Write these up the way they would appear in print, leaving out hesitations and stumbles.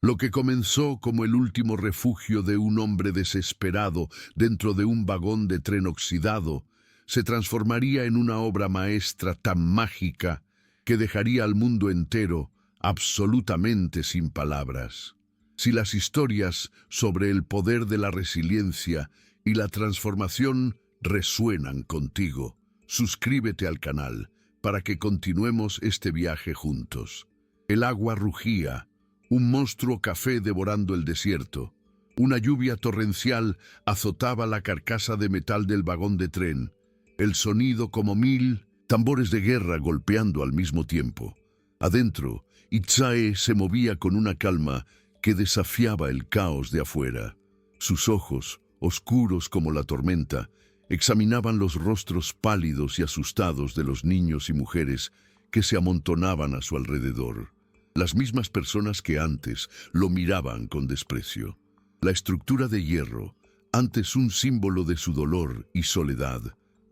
Lo que comenzó como el último refugio de un hombre desesperado dentro de un vagón de tren oxidado, se transformaría en una obra maestra tan mágica que dejaría al mundo entero absolutamente sin palabras. Si las historias sobre el poder de la resiliencia y la transformación resuenan contigo, suscríbete al canal para que continuemos este viaje juntos. El agua rugía, un monstruo café devorando el desierto. Una lluvia torrencial azotaba la carcasa de metal del vagón de tren, el sonido como 1000 tambores de guerra golpeando al mismo tiempo. Adentro, Itzae se movía con una calma que desafiaba el caos de afuera. Sus ojos, oscuros como la tormenta, examinaban los rostros pálidos y asustados de los niños y mujeres que se amontonaban a su alrededor. Las mismas personas que antes lo miraban con desprecio. La estructura de hierro, antes un símbolo de su dolor y soledad,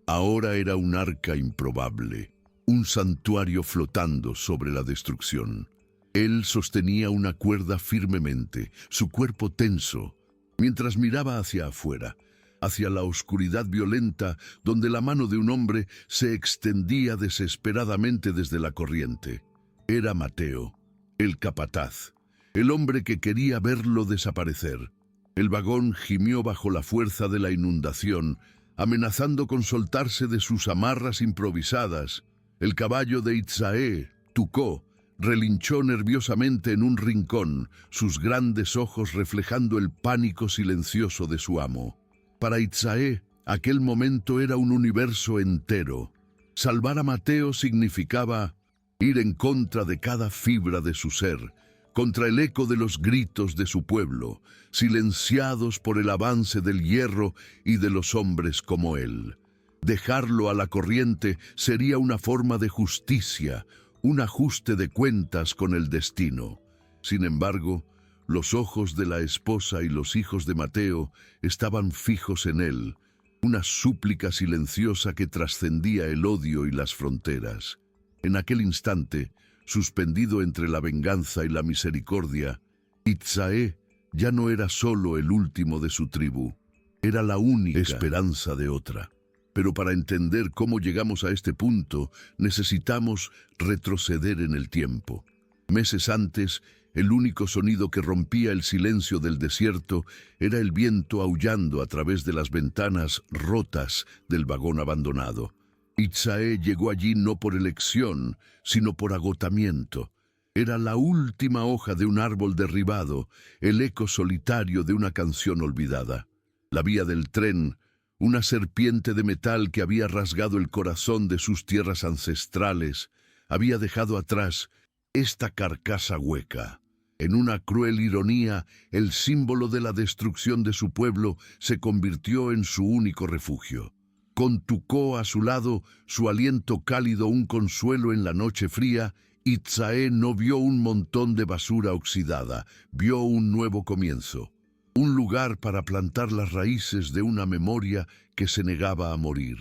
ahora era un arca improbable, un santuario flotando sobre la destrucción. Él sostenía una cuerda firmemente, su cuerpo tenso, mientras miraba hacia afuera, hacia la oscuridad violenta donde la mano de un hombre se extendía desesperadamente desde la corriente. Era Mateo, el capataz, el hombre que quería verlo desaparecer. El vagón gimió bajo la fuerza de la inundación, amenazando con soltarse de sus amarras improvisadas. El caballo de Itzae, Tucó, relinchó nerviosamente en un rincón, sus grandes ojos reflejando el pánico silencioso de su amo. Para Itzae, aquel momento era un universo entero. Salvar a Mateo significaba ir en contra de cada fibra de su ser, contra el eco de los gritos de su pueblo, silenciados por el avance del hierro y de los hombres como él. Dejarlo a la corriente sería una forma de justicia, un ajuste de cuentas con el destino. Sin embargo, los ojos de la esposa y los hijos de Mateo estaban fijos en él, una súplica silenciosa que trascendía el odio y las fronteras. En aquel instante, suspendido entre la venganza y la misericordia, Itzae ya no era solo el último de su tribu, era la única esperanza de otra. Pero para entender cómo llegamos a este punto, necesitamos retroceder en el tiempo. Meses antes, el único sonido que rompía el silencio del desierto era el viento aullando a través de las ventanas rotas del vagón abandonado. Itzae llegó allí no por elección, sino por agotamiento. Era la última hoja de un árbol derribado, el eco solitario de una canción olvidada. La vía del tren, una serpiente de metal que había rasgado el corazón de sus tierras ancestrales, había dejado atrás esta carcasa hueca. En una cruel ironía, el símbolo de la destrucción de su pueblo se convirtió en su único refugio. Con Tucó a su lado, su aliento cálido un consuelo en la noche fría, Itzae no vio un montón de basura oxidada, vio un nuevo comienzo. Un lugar para plantar las raíces de una memoria que se negaba a morir.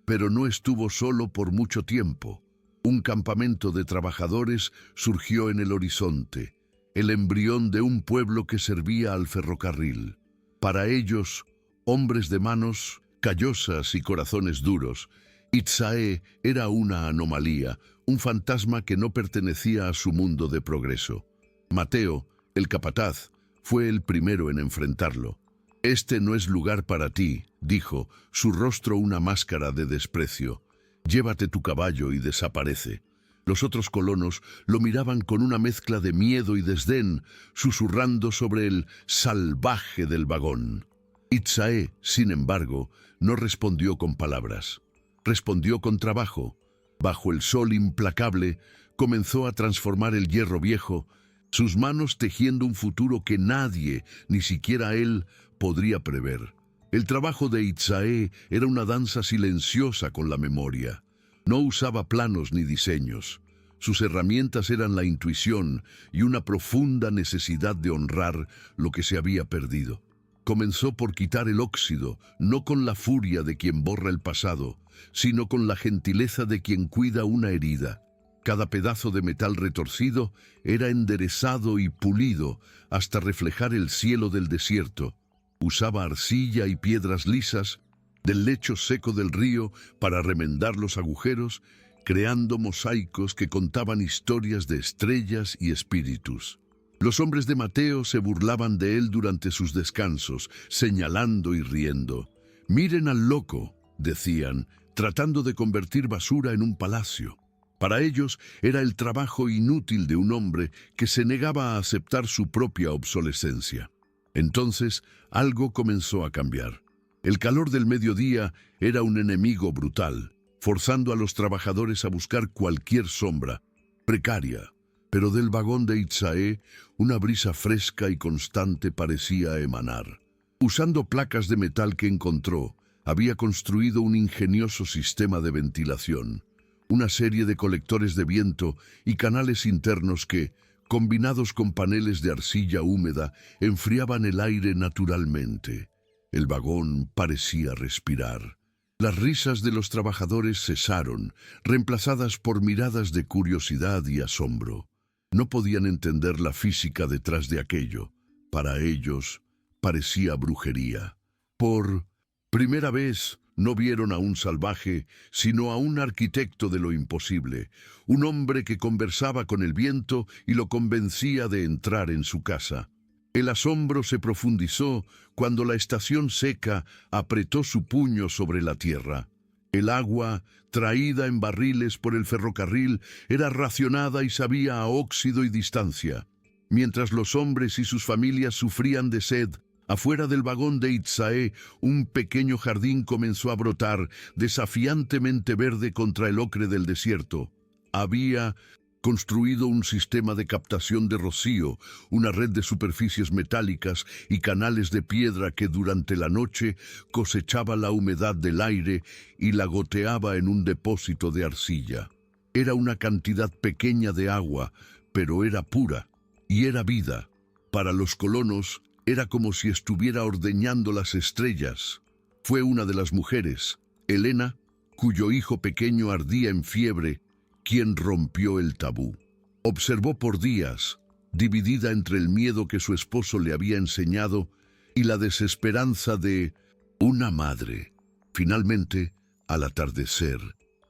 Pero no estuvo solo por mucho tiempo. Un campamento de trabajadores surgió en el horizonte, el embrión de un pueblo que servía al ferrocarril. Para ellos, hombres de manos callosas y corazones duros, Itzae era una anomalía, un fantasma que no pertenecía a su mundo de progreso. Mateo, el capataz, fue el primero en enfrentarlo. «Este no es lugar para ti», dijo, su rostro una máscara de desprecio. «Llévate tu caballo y desaparece». Los otros colonos lo miraban con una mezcla de miedo y desdén, susurrando sobre el salvaje del vagón. Itzae, sin embargo, no respondió con palabras. Respondió con trabajo. Bajo el sol implacable, comenzó a transformar el hierro viejo, sus manos tejiendo un futuro que nadie, ni siquiera él, podría prever. El trabajo de Itzae era una danza silenciosa con la memoria. No usaba planos ni diseños. Sus herramientas eran la intuición y una profunda necesidad de honrar lo que se había perdido. Comenzó por quitar el óxido, no con la furia de quien borra el pasado, sino con la gentileza de quien cuida una herida. Cada pedazo de metal retorcido era enderezado y pulido hasta reflejar el cielo del desierto. Usaba arcilla y piedras lisas del lecho seco del río para remendar los agujeros, creando mosaicos que contaban historias de estrellas y espíritus. Los hombres de Mateo se burlaban de él durante sus descansos, señalando y riendo. «Miren al loco», decían, tratando de convertir basura en un palacio. Para ellos era el trabajo inútil de un hombre que se negaba a aceptar su propia obsolescencia. Entonces, algo comenzó a cambiar. El calor del mediodía era un enemigo brutal, forzando a los trabajadores a buscar cualquier sombra, precaria. Pero del vagón de Itzae, una brisa fresca y constante parecía emanar. Usando placas de metal que encontró, había construido un ingenioso sistema de ventilación, una serie de colectores de viento y canales internos que, combinados con paneles de arcilla húmeda, enfriaban el aire naturalmente. El vagón parecía respirar. Las risas de los trabajadores cesaron, reemplazadas por miradas de curiosidad y asombro. No podían entender la física detrás de aquello. Para ellos, parecía brujería. Por primera vez, no vieron a un salvaje, sino a un arquitecto de lo imposible, un hombre que conversaba con el viento y lo convencía de entrar en su casa. El asombro se profundizó cuando la estación seca apretó su puño sobre la tierra. El agua, traída en barriles por el ferrocarril, era racionada y sabía a óxido y distancia. Mientras los hombres y sus familias sufrían de sed, afuera del vagón de Itzae, un pequeño jardín comenzó a brotar, desafiantemente verde contra el ocre del desierto. Había construido un sistema de captación de rocío, una red de superficies metálicas y canales de piedra que durante la noche cosechaba la humedad del aire y la goteaba en un depósito de arcilla. Era una cantidad pequeña de agua, pero era pura y era vida. Para los colonos, era como si estuviera ordeñando las estrellas. Fue una de las mujeres, Helena, cuyo hijo pequeño ardía en fiebre, quien rompió el tabú. Observó por días, dividida entre el miedo que su esposo le había enseñado y la desesperanza de una madre. Finalmente, al atardecer,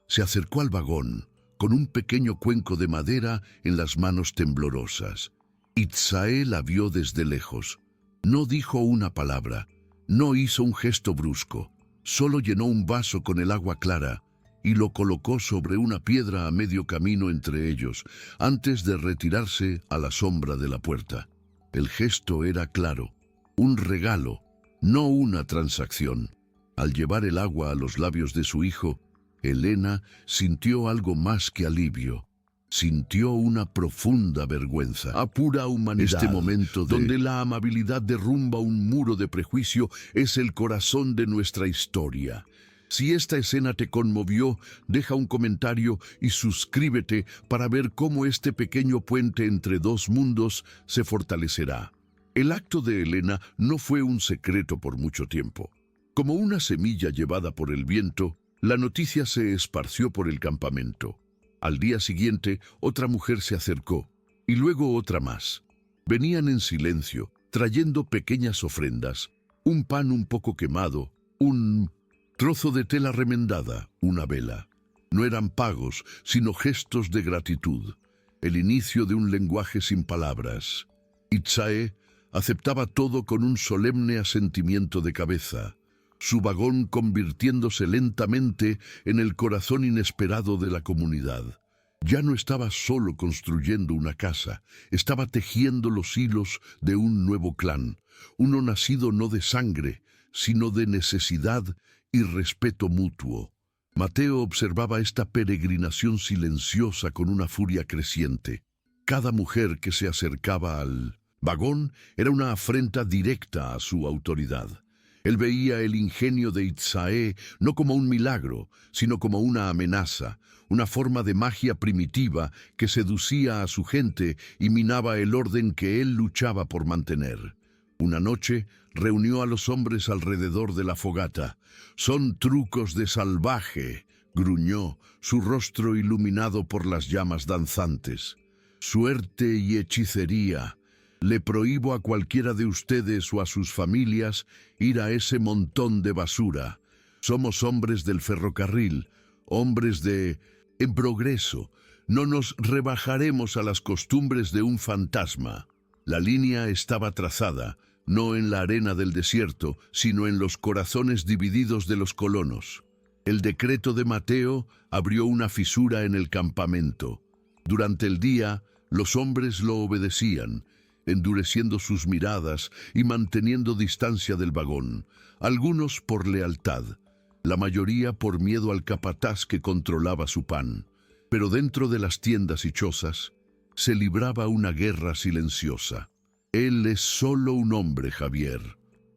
se acercó al vagón con un pequeño cuenco de madera en las manos temblorosas. Itzae la vio desde lejos. No dijo una palabra, no hizo un gesto brusco, solo llenó un vaso con el agua clara y lo colocó sobre una piedra a medio camino entre ellos, antes de retirarse a la sombra de la puerta. El gesto era claro, un regalo, no una transacción. Al llevar el agua a los labios de su hijo, Helena sintió algo más que alivio. Sintió una profunda vergüenza. A pura humanidad. Este momento donde la amabilidad derrumba un muro de prejuicio es el corazón de nuestra historia. Si esta escena te conmovió, deja un comentario y suscríbete para ver cómo este pequeño puente entre dos mundos se fortalecerá. El acto de Helena no fue un secreto por mucho tiempo. Como una semilla llevada por el viento, la noticia se esparció por el campamento. Al día siguiente, otra mujer se acercó, y luego otra más. Venían en silencio, trayendo pequeñas ofrendas, un pan un poco quemado, un trozo de tela remendada, una vela. No eran pagos, sino gestos de gratitud, el inicio de un lenguaje sin palabras. Itzae aceptaba todo con un solemne asentimiento de cabeza, su vagón convirtiéndose lentamente en el corazón inesperado de la comunidad. Ya no estaba solo construyendo una casa, estaba tejiendo los hilos de un nuevo clan, uno nacido no de sangre, sino de necesidad y respeto mutuo. Mateo observaba esta peregrinación silenciosa con una furia creciente. Cada mujer que se acercaba al vagón era una afrenta directa a su autoridad. Él veía el ingenio de Itzae no como un milagro, sino como una amenaza, una forma de magia primitiva que seducía a su gente y minaba el orden que él luchaba por mantener. Una noche reunió a los hombres alrededor de la fogata. «Son trucos de salvaje», gruñó, su rostro iluminado por las llamas danzantes. Suerte y hechicería. Le prohíbo a cualquiera de ustedes o a sus familias ir a ese montón de basura. Somos hombres del ferrocarril, hombres en progreso. No nos rebajaremos a las costumbres de un fantasma. La línea estaba trazada, no en la arena del desierto, sino en los corazones divididos de los colonos. El decreto de Mateo abrió una fisura en el campamento. Durante el día, los hombres lo obedecían, endureciendo sus miradas y manteniendo distancia del vagón, algunos por lealtad, la mayoría por miedo al capataz que controlaba su pan. Pero dentro de las tiendas y chozas se libraba una guerra silenciosa. Él es solo un hombre, Javier,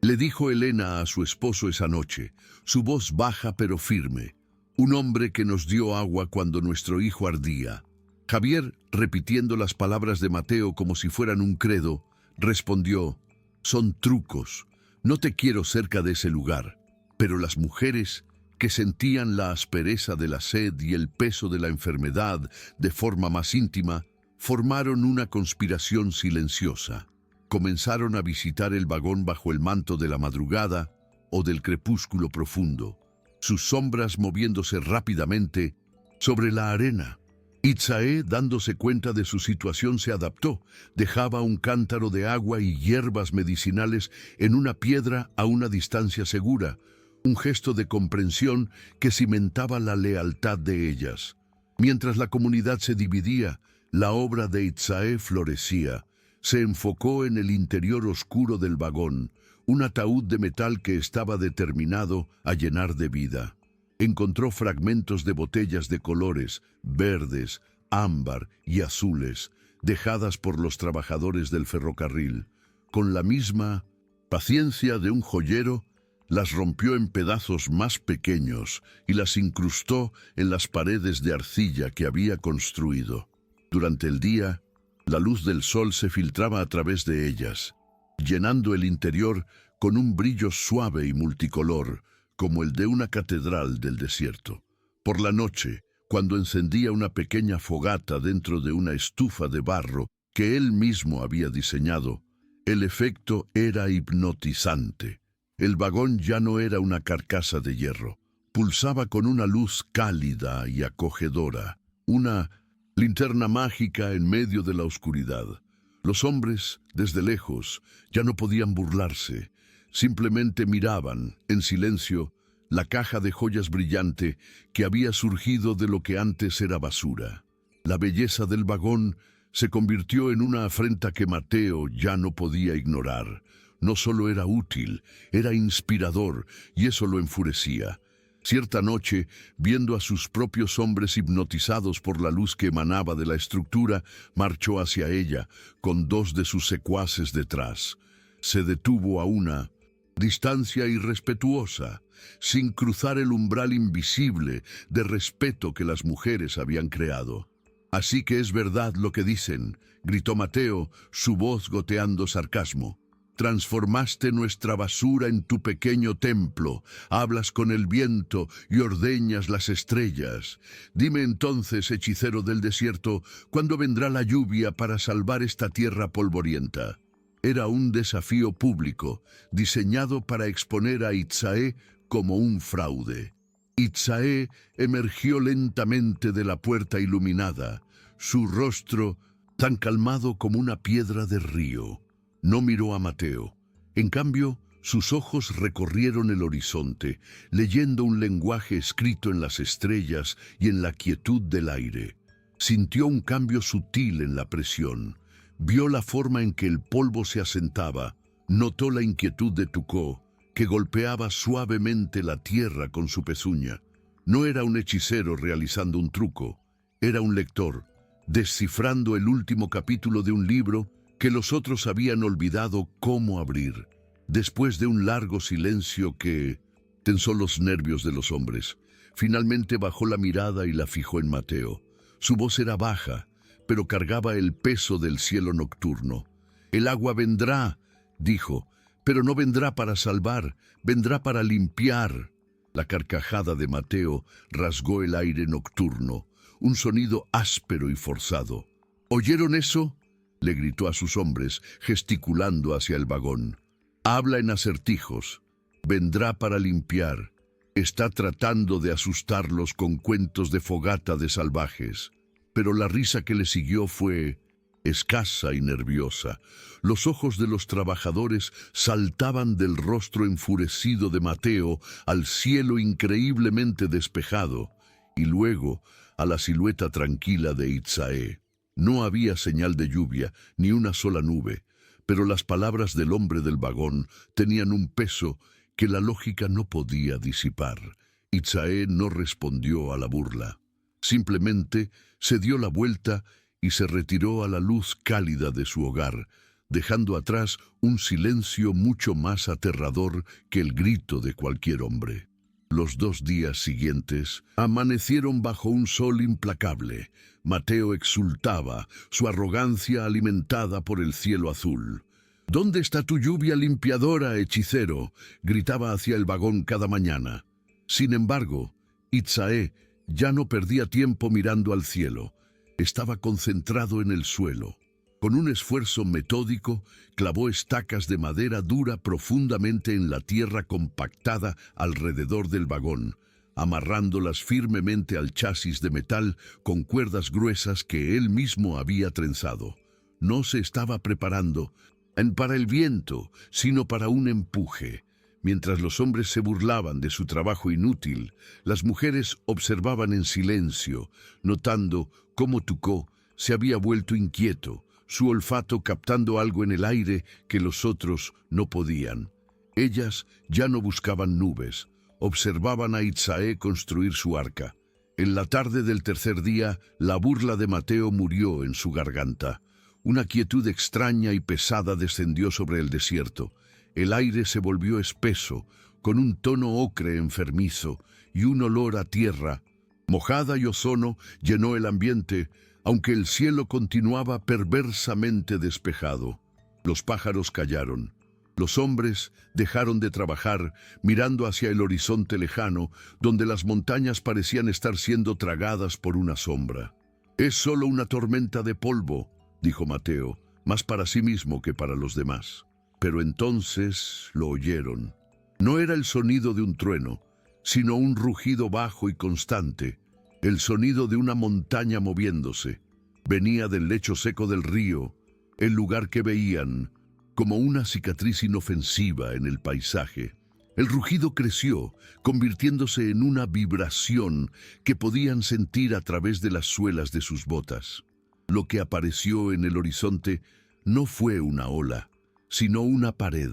le dijo Elena a su esposo esa noche, su voz baja pero firme. Un hombre que nos dio agua cuando nuestro hijo ardía. Javier, repitiendo las palabras de Mateo como si fueran un credo, respondió: son trucos, no te quiero cerca de ese lugar. Pero las mujeres, que sentían la aspereza de la sed y el peso de la enfermedad de forma más íntima, formaron una conspiración silenciosa. Comenzaron a visitar el vagón bajo el manto de la madrugada o del crepúsculo profundo, sus sombras moviéndose rápidamente sobre la arena. Itzae, dándose cuenta de su situación, se adaptó. Dejaba un cántaro de agua y hierbas medicinales en una piedra a una distancia segura, un gesto de comprensión que cimentaba la lealtad de ellas. Mientras la comunidad se dividía, la obra de Itzae florecía. Se enfocó en el interior oscuro del vagón, un ataúd de metal que estaba determinado a llenar de vida. Encontró fragmentos de botellas de colores, verdes, ámbar y azules, dejadas por los trabajadores del ferrocarril. Con la misma paciencia de un joyero, las rompió en pedazos más pequeños y las incrustó en las paredes de arcilla que había construido. Durante el día, la luz del sol se filtraba a través de ellas, llenando el interior con un brillo suave y multicolor, como el de una catedral del desierto. Por la noche, cuando encendía una pequeña fogata dentro de una estufa de barro que él mismo había diseñado, el efecto era hipnotizante. El vagón ya no era una carcasa de hierro. Pulsaba con una luz cálida y acogedora, una linterna mágica en medio de la oscuridad. Los hombres, desde lejos, ya no podían burlarse. Simplemente miraban, en silencio, la caja de joyas brillante que había surgido de lo que antes era basura. La belleza del vagón se convirtió en una afrenta que Mateo ya no podía ignorar. No solo era útil, era inspirador, y eso lo enfurecía. Cierta noche, viendo a sus propios hombres hipnotizados por la luz que emanaba de la estructura, marchó hacia ella, con dos de sus secuaces detrás. Se detuvo a una distancia irrespetuosa, sin cruzar el umbral invisible de respeto que las mujeres habían creado. «Así que es verdad lo que dicen», gritó Mateo, su voz goteando sarcasmo. «Transformaste nuestra basura en tu pequeño templo, hablas con el viento y ordeñas las estrellas. Dime entonces, hechicero del desierto, ¿cuándo vendrá la lluvia para salvar esta tierra polvorienta?» Era un desafío público, diseñado para exponer a Itzae como un fraude. Itzae emergió lentamente de la puerta iluminada, su rostro tan calmado como una piedra de río. No miró a Mateo. En cambio, sus ojos recorrieron el horizonte, leyendo un lenguaje escrito en las estrellas y en la quietud del aire. Sintió un cambio sutil en la presión. Vio la forma en que el polvo se asentaba. Notó la inquietud de Tucó, que golpeaba suavemente la tierra con su pezuña. No era un hechicero realizando un truco. Era un lector, descifrando el último capítulo de un libro que los otros habían olvidado cómo abrir. Después de un largo silencio que tensó los nervios de los hombres, finalmente bajó la mirada y la fijó en Mateo. Su voz era baja, pero cargaba el peso del cielo nocturno. «El agua vendrá», dijo, «pero no vendrá para salvar, vendrá para limpiar». La carcajada de Mateo rasgó el aire nocturno, un sonido áspero y forzado. ¿Oyeron eso?, le gritó a sus hombres, gesticulando hacia el vagón. Habla en acertijos. Vendrá para limpiar. Está tratando de asustarlos con cuentos de fogata de salvajes. Pero la risa que le siguió fue escasa y nerviosa. Los ojos de los trabajadores saltaban del rostro enfurecido de Mateo al cielo increíblemente despejado y luego a la silueta tranquila de Itzae. No había señal de lluvia, ni una sola nube, pero las palabras del hombre del vagón tenían un peso que la lógica no podía disipar. Itzae no respondió a la burla. Simplemente se dio la vuelta y se retiró a la luz cálida de su hogar, dejando atrás un silencio mucho más aterrador que el grito de cualquier hombre. Los 2 días siguientes amanecieron bajo un sol implacable. Mateo exultaba, su arrogancia alimentada por el cielo azul. «¿Dónde está tu lluvia limpiadora, hechicero?», gritaba hacia el vagón cada mañana. Sin embargo, Itzae ya no perdía tiempo mirando al cielo. Estaba concentrado en el suelo. Con un esfuerzo metódico, clavó estacas de madera dura profundamente en la tierra compactada alrededor del vagón, amarrándolas firmemente al chasis de metal con cuerdas gruesas que él mismo había trenzado. No se estaba preparando para el viento, sino para un empuje. Mientras los hombres se burlaban de su trabajo inútil, las mujeres observaban en silencio, notando cómo Tucó se había vuelto inquieto, su olfato captando algo en el aire que los otros no podían. Ellas ya no buscaban nubes, observaban a Itzae construir su arca. En la tarde del tercer día, la burla de Mateo murió en su garganta. Una quietud extraña y pesada descendió sobre el desierto. El aire se volvió espeso, con un tono ocre enfermizo y un olor a tierra mojada y ozono llenó el ambiente, aunque el cielo continuaba perversamente despejado. Los pájaros callaron. Los hombres dejaron de trabajar, mirando hacia el horizonte lejano, donde las montañas parecían estar siendo tragadas por una sombra. «Es solo una tormenta de polvo», dijo Mateo, más para sí mismo que para los demás. Pero entonces lo oyeron. No era el sonido de un trueno, sino un rugido bajo y constante, el sonido de una montaña moviéndose. Venía del lecho seco del río, el lugar que veían como una cicatriz inofensiva en el paisaje. El rugido creció, convirtiéndose en una vibración que podían sentir a través de las suelas de sus botas. Lo que apareció en el horizonte no fue una ola, sino una pared,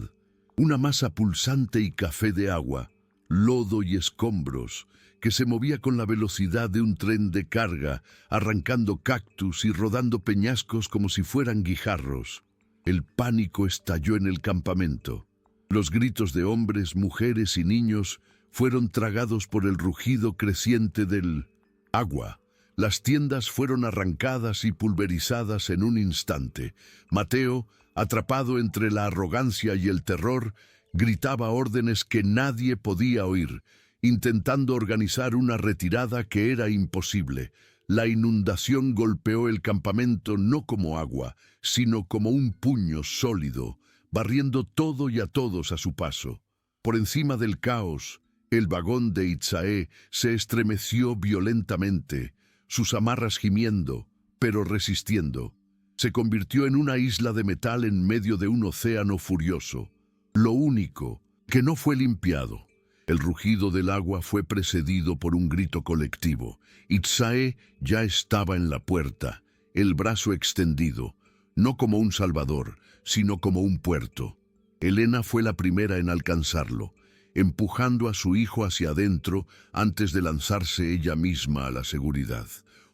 una masa pulsante y café de agua, lodo y escombros, que se movía con la velocidad de un tren de carga, arrancando cactus y rodando peñascos como si fueran guijarros. El pánico estalló en el campamento. Los gritos de hombres, mujeres y niños fueron tragados por el rugido creciente del agua. Las tiendas fueron arrancadas y pulverizadas en un instante. Mateo, atrapado entre la arrogancia y el terror, gritaba órdenes que nadie podía oír, intentando organizar una retirada que era imposible. La inundación golpeó el campamento no como agua, sino como un puño sólido, barriendo todo y a todos a su paso. Por encima del caos, el vagón de Itzae se estremeció violentamente, sus amarras gimiendo, pero resistiendo. Se convirtió en una isla de metal en medio de un océano furioso. Lo único que no fue limpiado. El rugido del agua fue precedido por un grito colectivo. Itzae ya estaba en la puerta, el brazo extendido, no como un salvador, sino como un puerto. Helena fue la primera en alcanzarlo, empujando a su hijo hacia adentro antes de lanzarse ella misma a la seguridad.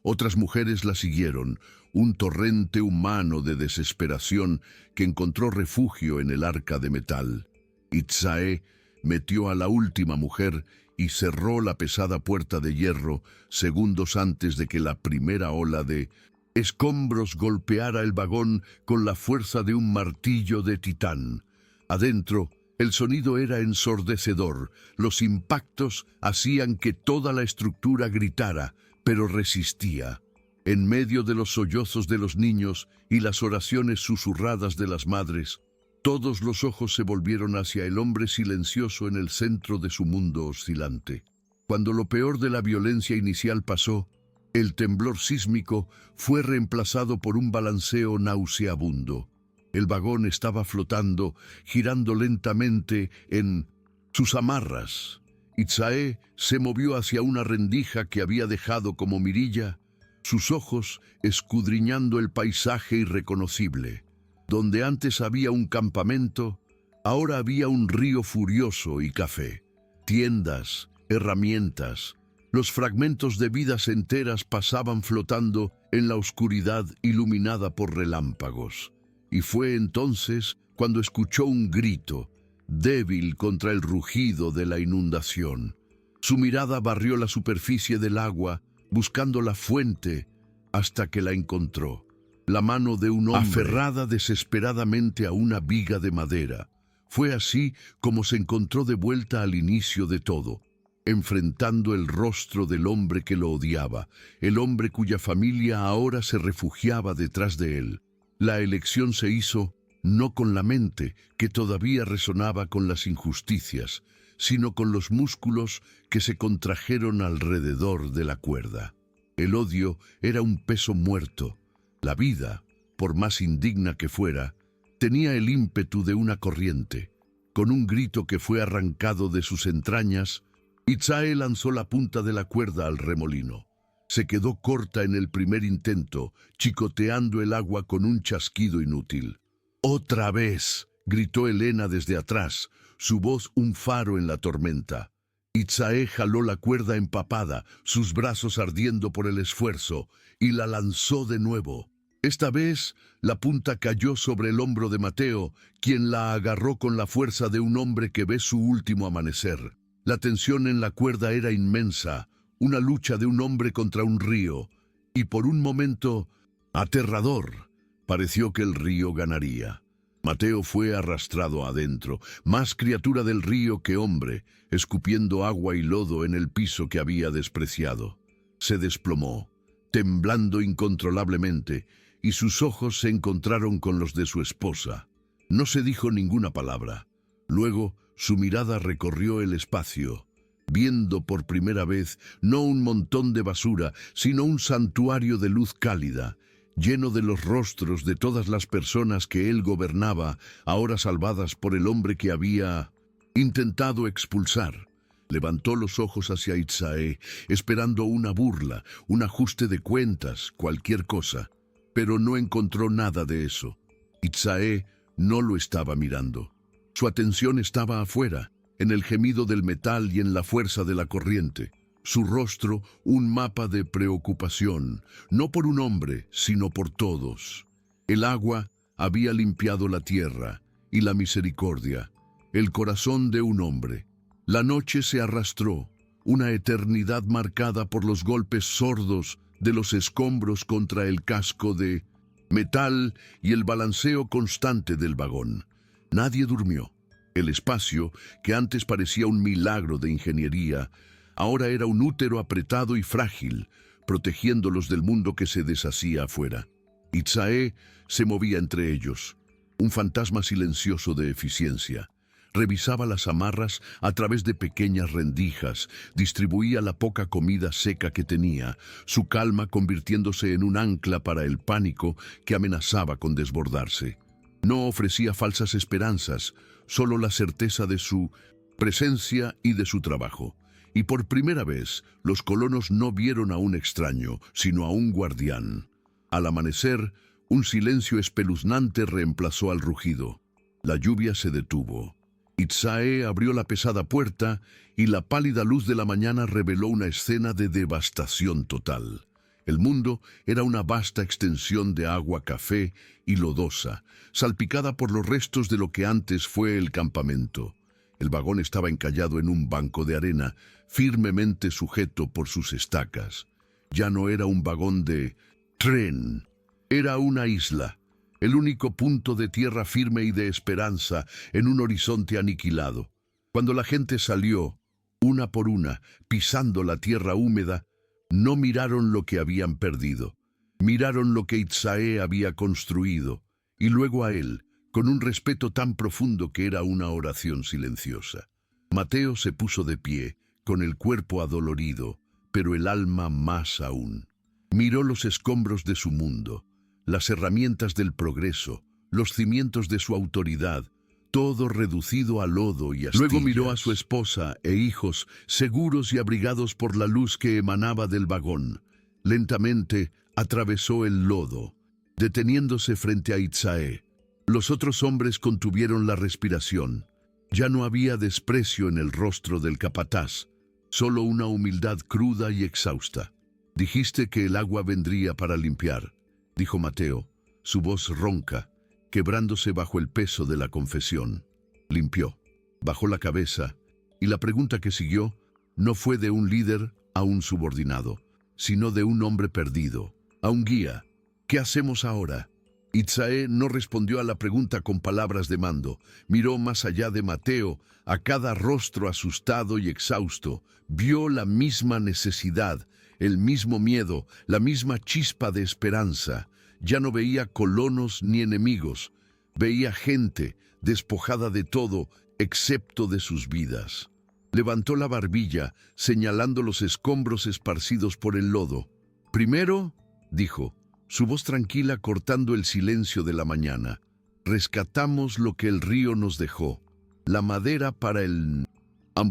Otras mujeres la siguieron, un torrente humano de desesperación que encontró refugio en el arca de metal. Itzae metió a la última mujer y cerró la pesada puerta de hierro segundos antes de que la primera ola de escombros golpeara el vagón con la fuerza de un martillo de titán. Adentro, El sonido era ensordecedor, los impactos hacían que toda la estructura gritara, pero resistía. En medio de los sollozos de los niños y las oraciones susurradas de las madres, todos los ojos se volvieron hacia el hombre silencioso en el centro de su mundo oscilante. Cuando lo peor de la violencia inicial pasó, el temblor sísmico fue reemplazado por un balanceo nauseabundo. El vagón estaba flotando, girando lentamente en sus amarras. Itzae se movió hacia una rendija que había dejado como mirilla, sus ojos escudriñando el paisaje irreconocible. Donde antes había un campamento, ahora había un río furioso y café. Tiendas, herramientas, los fragmentos de vidas enteras pasaban flotando en la oscuridad iluminada por relámpagos. Y fue entonces cuando escuchó un grito, débil contra el rugido de la inundación. Su mirada barrió la superficie del agua, buscando la fuente, hasta que la encontró. La mano de un hombre aferrada desesperadamente a una viga de madera. Fue así como se encontró de vuelta al inicio de todo, enfrentando el rostro del hombre que lo odiaba, el hombre cuya familia ahora se refugiaba detrás de él. La elección se hizo no con la mente, que todavía resonaba con las injusticias, sino con los músculos que se contrajeron alrededor de la cuerda. El odio era un peso muerto. La vida, por más indigna que fuera, tenía el ímpetu de una corriente. Con un grito que fue arrancado de sus entrañas, Itzae lanzó la punta de la cuerda al remolino. Se quedó corta en el primer intento, chicoteando el agua con un chasquido inútil. ¡Otra vez!, gritó Helena desde atrás, su voz un faro en la tormenta. Itzae jaló la cuerda empapada, sus brazos ardiendo por el esfuerzo, y la lanzó de nuevo. Esta vez, la punta cayó sobre el hombro de Mateo, quien la agarró con la fuerza de un hombre que ve su último amanecer. La tensión en la cuerda era inmensa, una lucha de un hombre contra un río, y por un momento, aterrador, pareció que el río ganaría. Mateo fue arrastrado adentro, más criatura del río que hombre, escupiendo agua y lodo en el piso que había despreciado. Se desplomó, temblando incontrolablemente, y sus ojos se encontraron con los de su esposa. No se dijo ninguna palabra. Luego, su mirada recorrió el espacio, viendo por primera vez no un montón de basura, sino un santuario de luz cálida, lleno de los rostros de todas las personas que él gobernaba, ahora salvadas por el hombre que había intentado expulsar. Levantó los ojos hacia Itzae, esperando una burla, un ajuste de cuentas, cualquier cosa, pero no encontró nada de eso. Itzae no lo estaba mirando. Su atención estaba afuera, en el gemido del metal y en la fuerza de la corriente. Su rostro un mapa de preocupación, no por un hombre, sino por todos. El agua había limpiado la tierra y la misericordia, el corazón de un hombre. La noche se arrastró, una eternidad marcada por los golpes sordos de los escombros contra el casco de metal y el balanceo constante del vagón. Nadie durmió. El espacio, que antes parecía un milagro de ingeniería, ahora era un útero apretado y frágil, protegiéndolos del mundo que se deshacía afuera. Itzae se movía entre ellos, un fantasma silencioso de eficiencia. Revisaba las amarras a través de pequeñas rendijas, distribuía la poca comida seca que tenía, su calma convirtiéndose en un ancla para el pánico que amenazaba con desbordarse. No ofrecía falsas esperanzas, solo la certeza de su presencia y de su trabajo. Y por primera vez, los colonos no vieron a un extraño, sino a un guardián. Al amanecer, un silencio espeluznante reemplazó al rugido. La lluvia se detuvo. Itzae abrió la pesada puerta y la pálida luz de la mañana reveló una escena de devastación total. El mundo era una vasta extensión de agua café y lodosa, salpicada por los restos de lo que antes fue el campamento. El vagón estaba encallado en un banco de arena, firmemente sujeto por sus estacas. Ya no era un vagón de tren, era una isla. el único punto de tierra firme y de esperanza en un horizonte aniquilado. Cuando la gente salió, una por una, pisando la tierra húmeda, no miraron lo que habían perdido. Miraron lo que Itzae había construido, y luego a él, con un respeto tan profundo que era una oración silenciosa. Mateo se puso de pie, con el cuerpo adolorido, pero el alma más aún. Miró los escombros de su mundo, las herramientas del progreso, los cimientos de su autoridad, todo reducido a lodo y astillas. Luego miró a su esposa e hijos, seguros y abrigados por la luz que emanaba del vagón. Lentamente atravesó el lodo, deteniéndose frente a Itzae. Los otros hombres contuvieron la respiración. Ya no había desprecio en el rostro del capataz, solo una humildad cruda y exhausta. «Dijiste que el agua vendría para limpiar», dijo Mateo, su voz ronca, quebrándose bajo el peso de la confesión. Limpió, bajó la cabeza, y la pregunta que siguió no fue de un líder a un subordinado, sino de un hombre perdido, a un guía. «¿Qué hacemos ahora?» Itzae no respondió a la pregunta con palabras de mando. Miró más allá de Mateo, a cada rostro asustado y exhausto. Vio la misma necesidad, el mismo miedo, la misma chispa de esperanza. Ya no veía colonos ni enemigos. Veía gente despojada de todo, excepto de sus vidas. Levantó la barbilla, señalando los escombros esparcidos por el lodo. «Primero», dijo, su voz tranquila cortando el silencio de la mañana, «rescatamos lo que el río nos dejó, la madera para el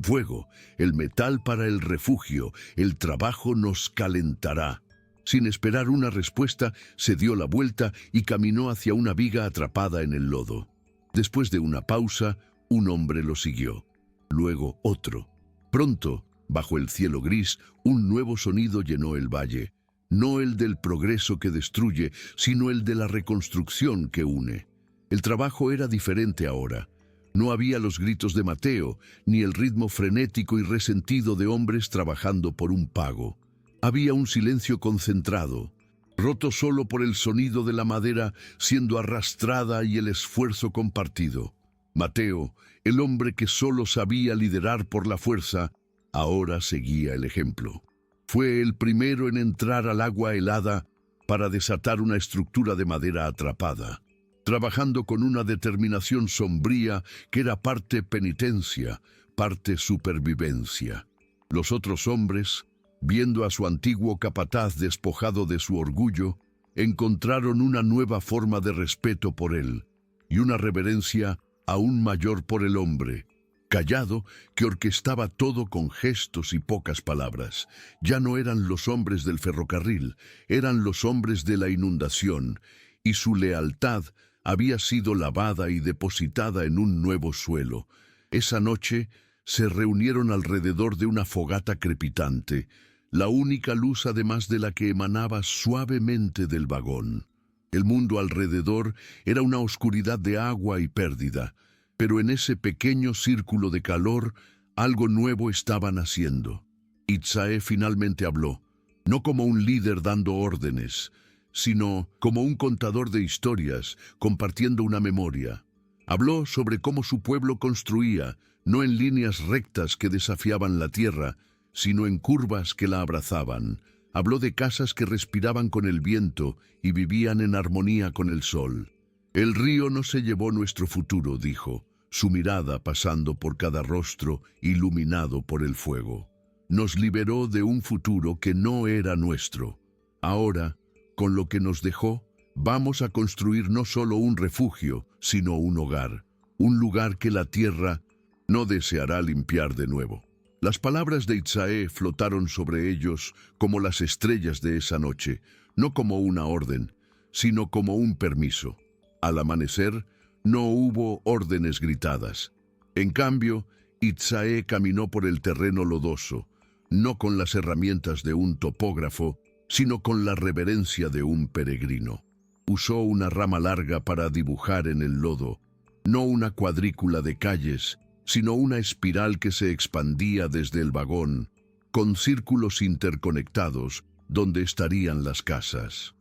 fuego, el metal para el refugio, el trabajo nos calentará». Sin esperar una respuesta, se dio la vuelta y caminó hacia una viga atrapada en el lodo. Después de una pausa, un hombre lo siguió. Luego otro. Pronto, bajo el cielo gris, un nuevo sonido llenó el valle. No el del progreso que destruye, sino el de la reconstrucción que une. El trabajo era diferente ahora. No había los gritos de Mateo, ni el ritmo frenético y resentido de hombres trabajando por un pago. Había un silencio concentrado, roto solo por el sonido de la madera siendo arrastrada y el esfuerzo compartido. Mateo, el hombre que solo sabía liderar por la fuerza, ahora seguía el ejemplo. Fue el primero en entrar al agua helada para desatar una estructura de madera atrapada, trabajando con una determinación sombría que era parte penitencia, parte supervivencia. Los otros hombres, viendo a su antiguo capataz despojado de su orgullo, encontraron una nueva forma de respeto por él y una reverencia aún mayor por el hombre, callado, que orquestaba todo con gestos y pocas palabras. Ya no eran los hombres del ferrocarril, eran los hombres de la inundación, y su lealtad había sido lavada y depositada en un nuevo suelo. Esa noche se reunieron alrededor de una fogata crepitante, la única luz además de la que emanaba suavemente del vagón. El mundo alrededor era una oscuridad de agua y pérdida, pero en ese pequeño círculo de calor algo nuevo estaba naciendo. Itzae finalmente habló, no como un líder dando órdenes, sino como un contador de historias, compartiendo una memoria. Habló sobre cómo su pueblo construía, no en líneas rectas que desafiaban la tierra, sino en curvas que la abrazaban. Habló de casas que respiraban con el viento y vivían en armonía con el sol. «El río no se llevó nuestro futuro», dijo, su mirada pasando por cada rostro iluminado por el fuego. «Nos liberó de un futuro que no era nuestro. Ahora, con lo que nos dejó, vamos a construir no solo un refugio, sino un hogar, un lugar que la tierra no deseará limpiar de nuevo». Las palabras de Itzae flotaron sobre ellos como las estrellas de esa noche, no como una orden, sino como un permiso. Al amanecer, no hubo órdenes gritadas. En cambio, Itzae caminó por el terreno lodoso, no con las herramientas de un topógrafo, sino con la reverencia de un peregrino. Usó una rama larga para dibujar en el lodo, no una cuadrícula de calles, sino una espiral que se expandía desde el vagón, con círculos interconectados donde estarían las casas.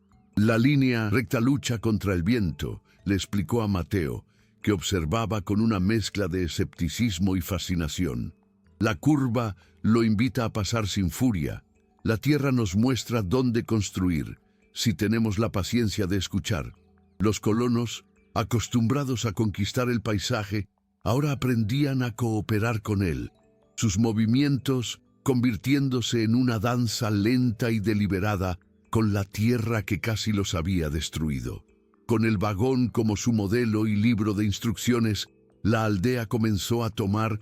La línea recta lucha contra el viento, le explicó a Mateo, que observaba con una mezcla de escepticismo y fascinación. La curva lo invita a pasar sin furia. La tierra nos muestra dónde construir, si tenemos la paciencia de escuchar. Los colonos, acostumbrados a conquistar el paisaje, ahora aprendían a cooperar con él, sus movimientos convirtiéndose en una danza lenta y deliberada con la tierra que casi los había destruido. Con el vagón como su modelo y libro de instrucciones, la aldea comenzó a tomar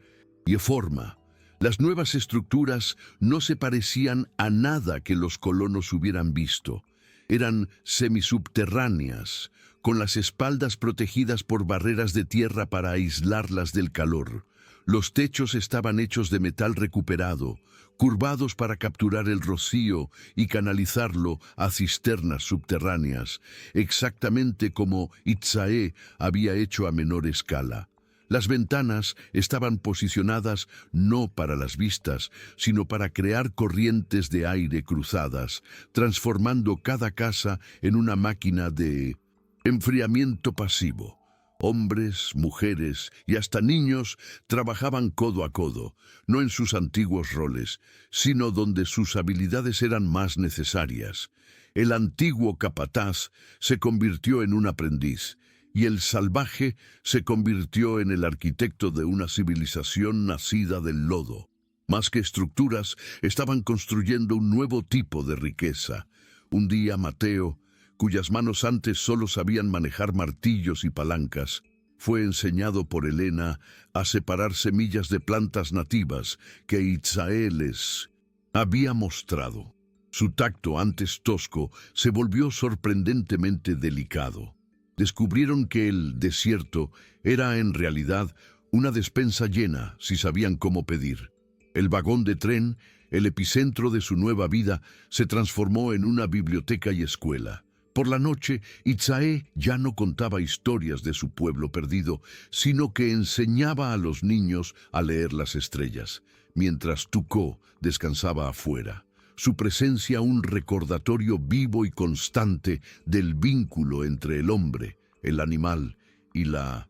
forma. Las nuevas estructuras no se parecían a nada que los colonos hubieran visto. Eran semisubterráneas, con las espaldas protegidas por barreras de tierra para aislarlas del calor. Los techos estaban hechos de metal recuperado, curvados para capturar el rocío y canalizarlo a cisternas subterráneas, exactamente como Itzae había hecho a menor escala. Las ventanas estaban posicionadas no para las vistas, sino para crear corrientes de aire cruzadas, transformando cada casa en una máquina de enfriamiento pasivo. Hombres, mujeres y hasta niños trabajaban codo a codo, no en sus antiguos roles, sino donde sus habilidades eran más necesarias. El antiguo capataz se convirtió en un aprendiz, y el salvaje se convirtió en el arquitecto de una civilización nacida del lodo. Más que estructuras, estaban construyendo un nuevo tipo de riqueza. Un día Mateo, cuyas manos antes solo sabían manejar martillos y palancas, fue enseñado por Helena a separar semillas de plantas nativas que Itzae les había mostrado. Su tacto, antes tosco, se volvió sorprendentemente delicado. Descubrieron que el desierto era en realidad una despensa llena si sabían cómo pedir. El vagón de tren, el epicentro de su nueva vida, se transformó en una biblioteca y escuela. Por la noche, Itzae ya no contaba historias de su pueblo perdido, sino que enseñaba a los niños a leer las estrellas, mientras Tuco descansaba afuera. Su presencia un recordatorio vivo y constante del vínculo entre el hombre, el animal y la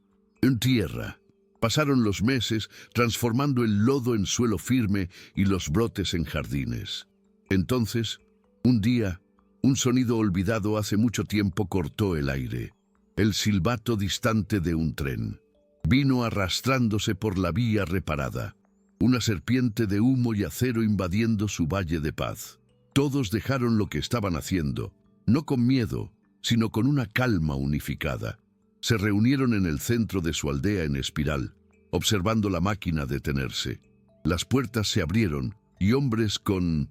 tierra. Pasaron los meses transformando el lodo en suelo firme y los brotes en jardines. Entonces, un día, un sonido olvidado hace mucho tiempo cortó el aire. El silbato distante de un tren. Vino arrastrándose por la vía reparada. Una serpiente de humo y acero invadiendo su valle de paz. Todos dejaron lo que estaban haciendo, no con miedo, sino con una calma unificada. Se reunieron en el centro de su aldea en espiral, observando la máquina detenerse. Las puertas se abrieron y hombres con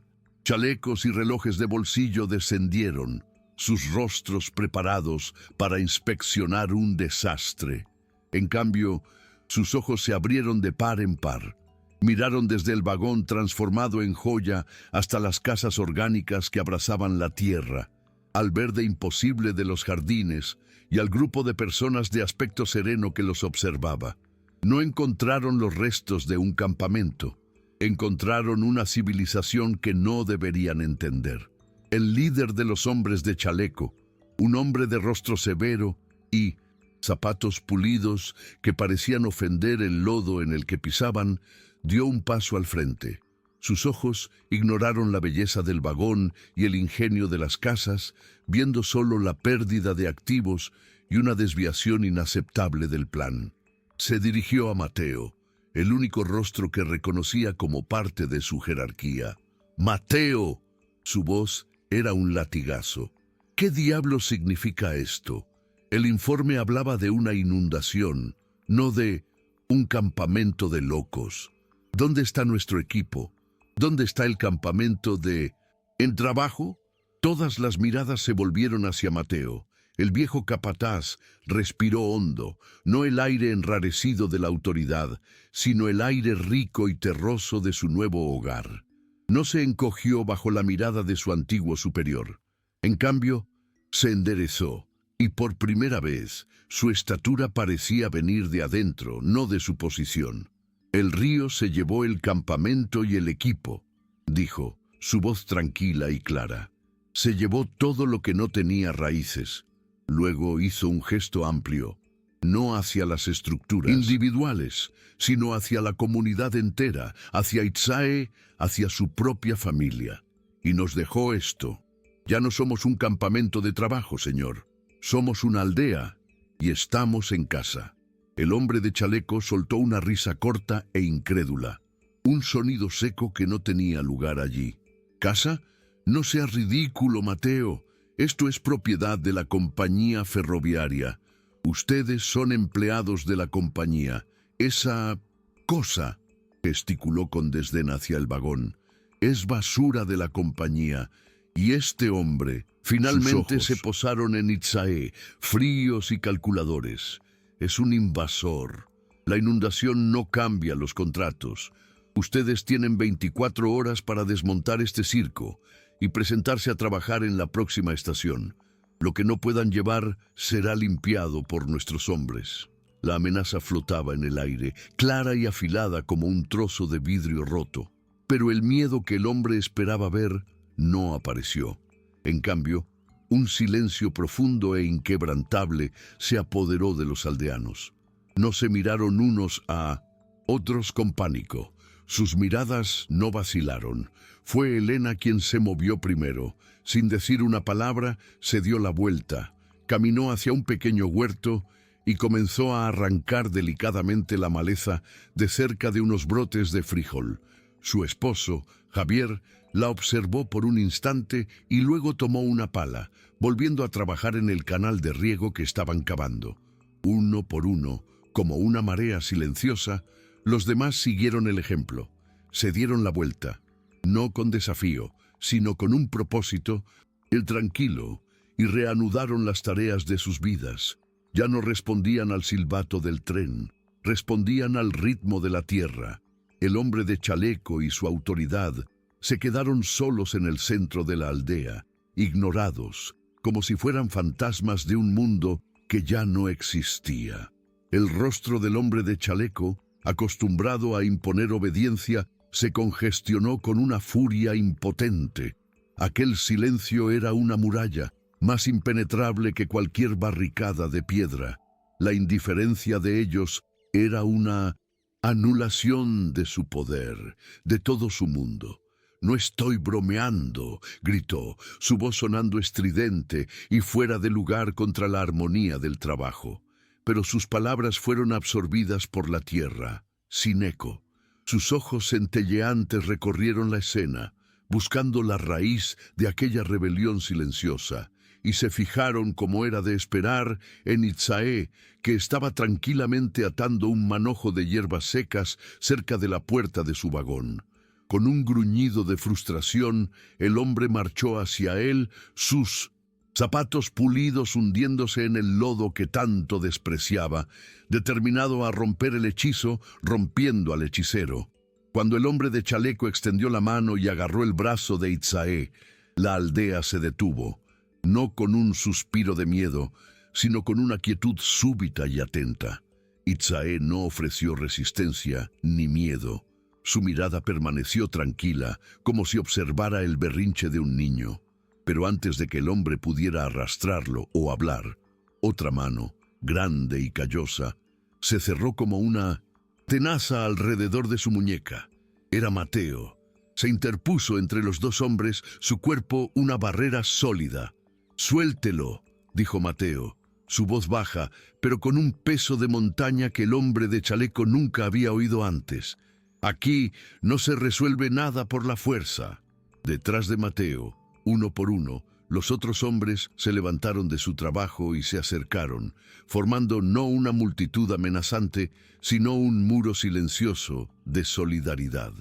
chalecos y relojes de bolsillo descendieron, sus rostros preparados para inspeccionar un desastre. En cambio, sus ojos se abrieron de par en par. Miraron desde el vagón transformado en joya hasta las casas orgánicas que abrazaban la tierra, al verde imposible de los jardines y al grupo de personas de aspecto sereno que los observaba. No encontraron los restos de un campamento. Encontraron una civilización que no deberían entender. El líder de los hombres de chaleco, un hombre de rostro severo y zapatos pulidos que parecían ofender el lodo en el que pisaban, dio un paso al frente. Sus ojos ignoraron la belleza del vagón y el ingenio de las casas, viendo solo la pérdida de activos y una desviación inaceptable del plan. Se dirigió a Mateo, el único rostro que reconocía como parte de su jerarquía. ¡Mateo! Su voz era un latigazo. ¿Qué diablos significa esto? El informe hablaba de una inundación, no de un campamento de locos. ¿Dónde está nuestro equipo? ¿Dónde está el campamento de ¿en trabajo? Todas las miradas se volvieron hacia Mateo. El viejo capataz respiró hondo, no el aire enrarecido de la autoridad, sino el aire rico y terroso de su nuevo hogar. No se encogió bajo la mirada de su antiguo superior. En cambio, se enderezó, y por primera vez, su estatura parecía venir de adentro, no de su posición. El río se llevó el campamento y el equipo, dijo, su voz tranquila y clara. Se llevó todo lo que no tenía raíces. Luego hizo un gesto amplio, no hacia las estructuras individuales, sino hacia la comunidad entera, hacia Itzae, hacia su propia familia. Y nos dejó esto. Ya no somos un campamento de trabajo, Señor. Somos una aldea y estamos en casa. El hombre de chaleco soltó una risa corta e incrédula. Un sonido seco que no tenía lugar allí. ¿Casa? No seas ridículo, Mateo. Esto es propiedad de la compañía ferroviaria. Ustedes son empleados de la compañía. Esa cosa, gesticuló con desdén hacia el vagón, es basura de la compañía. Y este hombre, finalmente se posaron en Itzae, fríos y calculadores. Es un invasor. La inundación no cambia los contratos. Ustedes tienen 24 horas para desmontar este circo y presentarse a trabajar en la próxima estación. Lo que no puedan llevar será limpiado por nuestros hombres. La amenaza flotaba en el aire, clara y afilada como un trozo de vidrio roto. Pero el miedo que el hombre esperaba ver no apareció. En cambio, un silencio profundo e inquebrantable se apoderó de los aldeanos. No se miraron unos a otros con pánico. Sus miradas no vacilaron. Fue Elena quien se movió primero. Sin decir una palabra, se dio la vuelta, caminó hacia un pequeño huerto y comenzó a arrancar delicadamente la maleza de cerca de unos brotes de frijol. Su esposo, Javier, la observó por un instante y luego tomó una pala, volviendo a trabajar en el canal de riego que estaban cavando. Uno por uno, como una marea silenciosa, los demás siguieron el ejemplo. Se dieron la vuelta, no con desafío, sino con un propósito, el tranquilo, y reanudaron las tareas de sus vidas. Ya no respondían al silbato del tren, respondían al ritmo de la tierra. El hombre de chaleco y su autoridad se quedaron solos en el centro de la aldea, ignorados, como si fueran fantasmas de un mundo que ya no existía. El rostro del hombre de chaleco, acostumbrado a imponer obediencia, se congestionó con una furia impotente. Aquel silencio era una muralla, más impenetrable que cualquier barricada de piedra. La indiferencia de ellos era una anulación de su poder, de todo su mundo. «No estoy bromeando», gritó, su voz sonando estridente y fuera de lugar contra la armonía del trabajo. Pero sus palabras fueron absorbidas por la tierra, sin eco. Sus ojos centelleantes recorrieron la escena, buscando la raíz de aquella rebelión silenciosa, y se fijaron, como era de esperar, en Itzae, que estaba tranquilamente atando un manojo de hierbas secas cerca de la puerta de su vagón. Con un gruñido de frustración, el hombre marchó hacia él, sus zapatos pulidos hundiéndose en el lodo que tanto despreciaba, determinado a romper el hechizo, rompiendo al hechicero. Cuando el hombre de chaleco extendió la mano y agarró el brazo de Itzae, la aldea se detuvo, no con un suspiro de miedo, sino con una quietud súbita y atenta. Itzae no ofreció resistencia ni miedo. Su mirada permaneció tranquila, como si observara el berrinche de un niño. Pero antes de que el hombre pudiera arrastrarlo o hablar, otra mano, grande y callosa, se cerró como una tenaza alrededor de su muñeca. Era Mateo. Se interpuso entre los dos hombres, su cuerpo una barrera sólida. «Suéltelo», dijo Mateo, su voz baja, pero con un peso de montaña que el hombre de chaleco nunca había oído antes. «Aquí no se resuelve nada por la fuerza». Detrás de Mateo, uno por uno, los otros hombres se levantaron de su trabajo y se acercaron, formando no una multitud amenazante, sino un muro silencioso de solidaridad.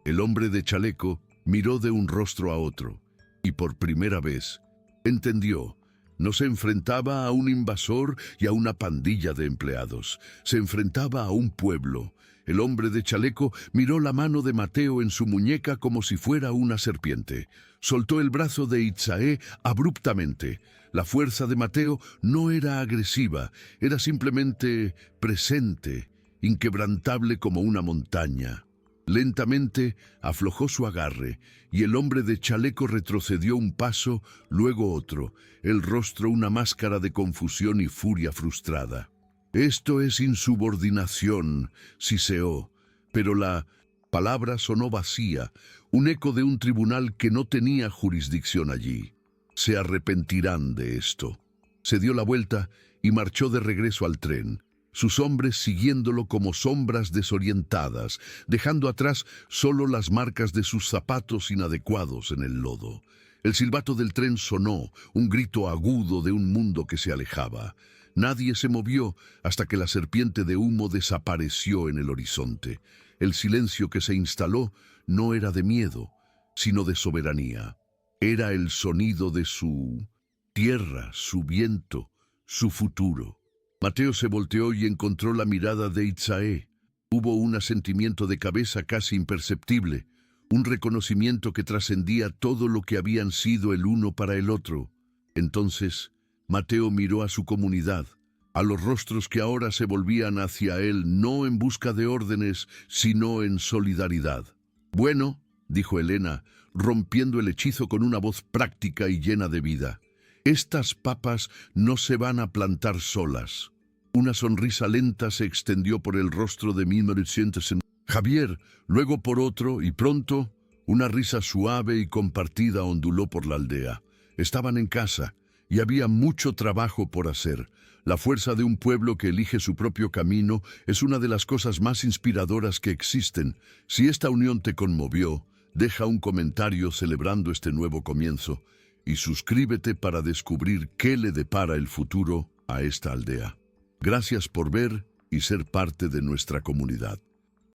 El hombre de chaleco miró de un rostro a otro, y por primera vez entendió. No se enfrentaba a un invasor y a una pandilla de empleados, se enfrentaba a un pueblo. El hombre de chaleco miró la mano de Mateo en su muñeca como si fuera una serpiente. Soltó el brazo de Itzae abruptamente. La fuerza de Mateo no era agresiva, era simplemente presente, inquebrantable como una montaña. Lentamente aflojó su agarre, y el hombre de chaleco retrocedió un paso, luego otro, el rostro una máscara de confusión y furia frustrada. «Esto es insubordinación», siseó, pero la palabra sonó vacía, un eco de un tribunal que no tenía jurisdicción allí. «Se arrepentirán de esto». Se dio la vuelta y marchó de regreso al tren, sus hombres siguiéndolo como sombras desorientadas, dejando atrás solo las marcas de sus zapatos inadecuados en el lodo. El silbato del tren sonó, un grito agudo de un mundo que se alejaba. Nadie se movió hasta que la serpiente de humo desapareció en el horizonte. El silencio que se instaló no era de miedo, sino de soberanía. Era el sonido de su tierra, su viento, su futuro. Mateo se volteó y encontró la mirada de Itzae. Hubo un asentimiento de cabeza casi imperceptible, un reconocimiento que trascendía todo lo que habían sido el uno para el otro. Entonces, Mateo miró a su comunidad, a los rostros que ahora se volvían hacia él no en busca de órdenes, sino en solidaridad. «Bueno», dijo Helena, rompiendo el hechizo con una voz práctica y llena de vida, «estas papas no se van a plantar solas». Una sonrisa lenta se extendió por el rostro de 1900. Javier, luego por otro, y pronto, una risa suave y compartida onduló por la aldea. Estaban en casa, y había mucho trabajo por hacer. La fuerza de un pueblo que elige su propio camino es una de las cosas más inspiradoras que existen. Si esta unión te conmovió, deja un comentario celebrando este nuevo comienzo y suscríbete para descubrir qué le depara el futuro a esta aldea. Gracias por ver y ser parte de nuestra comunidad.